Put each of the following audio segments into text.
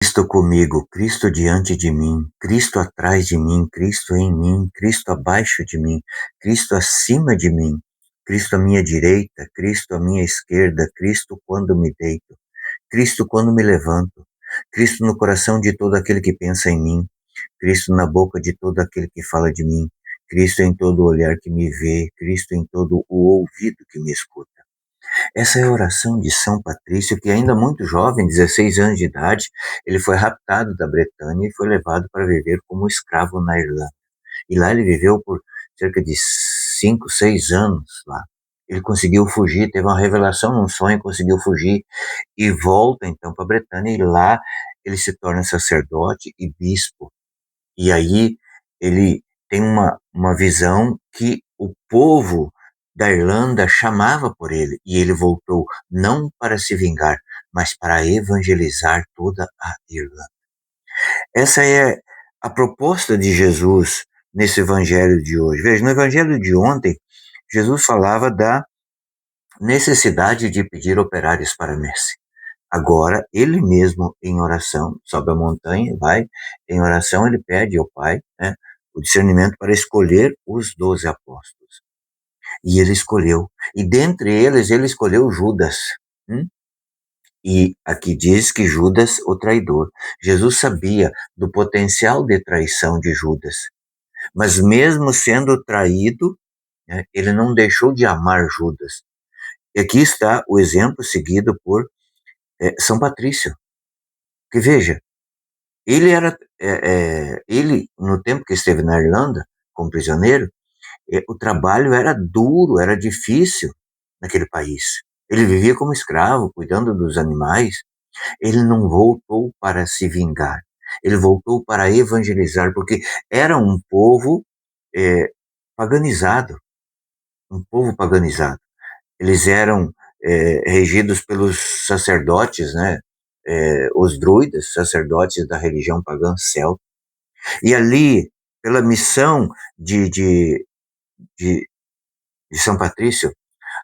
Cristo comigo, Cristo diante de mim, Cristo atrás de mim, Cristo em mim, Cristo abaixo de mim, Cristo acima de mim, Cristo à minha direita, Cristo à minha esquerda, Cristo quando me deito, Cristo quando me levanto, Cristo no coração de todo aquele que pensa em mim, Cristo na boca de todo aquele que fala de mim, Cristo em todo olhar que me vê, Cristo em todo o ouvido que me escuta. Essa é a oração de São Patrício, que ainda muito jovem, 16 anos de idade, ele foi raptado da Bretanha e foi levado para viver como escravo na Irlanda. E lá ele viveu por cerca de 5, 6 anos lá. Ele conseguiu fugir, teve uma revelação num sonho, conseguiu fugir e volta então para a Bretanha, e lá ele se torna sacerdote e bispo. E aí ele tem uma visão que o povo da Irlanda chamava por ele, e ele voltou não para se vingar, mas para evangelizar toda a Irlanda. Essa é a proposta de Jesus nesse evangelho de hoje. Veja, no evangelho de ontem, Jesus falava da necessidade de pedir operários para a messe. Agora, ele mesmo, em oração, sobe a montanha, vai, em oração, ele pede ao Pai, né, o discernimento para escolher os 12 apóstolos. E ele escolheu. E dentre eles, ele escolheu Judas. Hum? E aqui diz que Judas, o traidor. Jesus sabia do potencial de traição de Judas. Mas mesmo sendo traído, né, ele não deixou de amar Judas. E aqui está o exemplo seguido por São Patrício. Que veja, ele era, ele no tempo que esteve na Irlanda como prisioneiro, o trabalho era duro, era difícil naquele país. Ele vivia como escravo, cuidando dos animais. Ele não voltou para se vingar. Ele voltou para evangelizar, porque era um povo paganizado, um povo paganizado. Eles eram regidos pelos sacerdotes, né? Os druidas, sacerdotes da religião pagã celta. E ali, pela missão de, de São Patrício,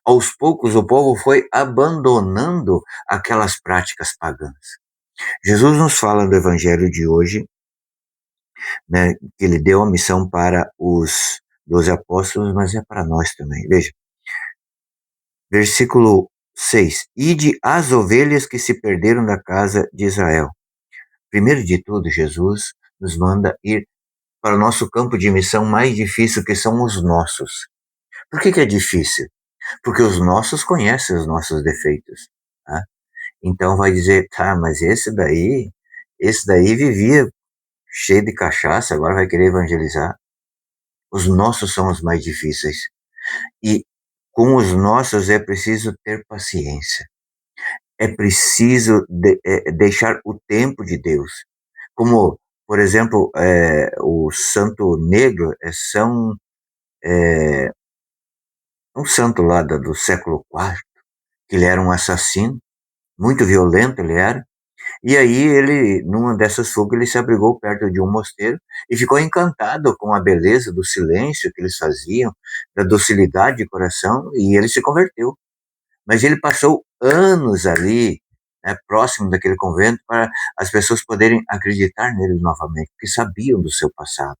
aos poucos o povo foi abandonando aquelas práticas pagãs. Jesus nos fala do evangelho de hoje, né, que ele deu a missão para os 12 apóstolos, mas é para nós também. Veja, versículo 6. Ide as ovelhas que se perderam da casa de Israel. Primeiro de tudo, Jesus nos manda ir para o nosso campo de missão mais difícil, que são os nossos. Por que é difícil? Porque os nossos conhecem os nossos defeitos. Tá? Então vai dizer, tá, mas esse daí vivia cheio de cachaça, agora vai querer evangelizar. Os nossos são os mais difíceis. E com os nossos é preciso ter paciência. É preciso deixar o tempo de Deus. Como, por exemplo, o Santo Negro um santo lá do século IV, que ele era um assassino, muito violento ele era, e aí ele, numa dessas fugas, ele se abrigou perto de um mosteiro e ficou encantado com a beleza do silêncio que eles faziam, da docilidade de coração, e ele se converteu. Mas ele passou anos ali, né, próximo daquele convento, para as pessoas poderem acreditar nele novamente, porque sabiam do seu passado.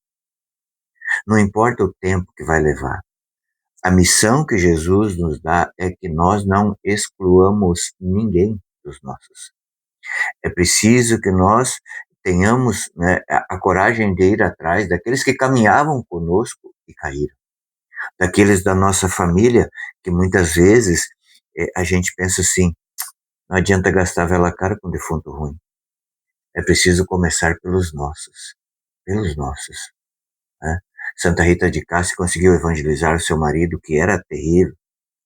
Não importa o tempo que vai levar. A missão que Jesus nos dá é que nós não excluamos ninguém dos nossos. É preciso que nós tenhamos, né, a coragem de ir atrás daqueles que caminhavam conosco e caíram. Daqueles da nossa família que muitas vezes a gente pensa assim, não adianta gastar vela cara com defunto ruim. É preciso começar pelos nossos. Né? Santa Rita de Cássia conseguiu evangelizar o seu marido, que era terrível,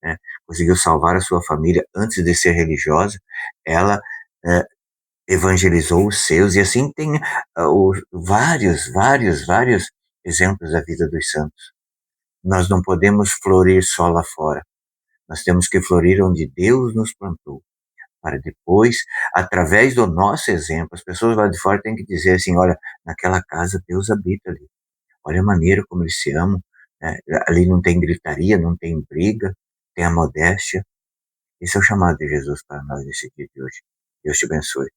né? Conseguiu salvar a sua família antes de ser religiosa. Ela evangelizou os seus, e assim tem vários exemplos da vida dos santos. Nós não podemos florir só lá fora. Nós temos que florir onde Deus nos plantou, para depois, através do nosso exemplo, as pessoas lá de fora têm que dizer assim, olha, naquela casa Deus habita ali. Olha a maneira como eles se amam, né? Ali não tem gritaria, não tem briga, tem a modéstia. Esse é o chamado de Jesus para nós nesse dia de hoje. Deus te abençoe.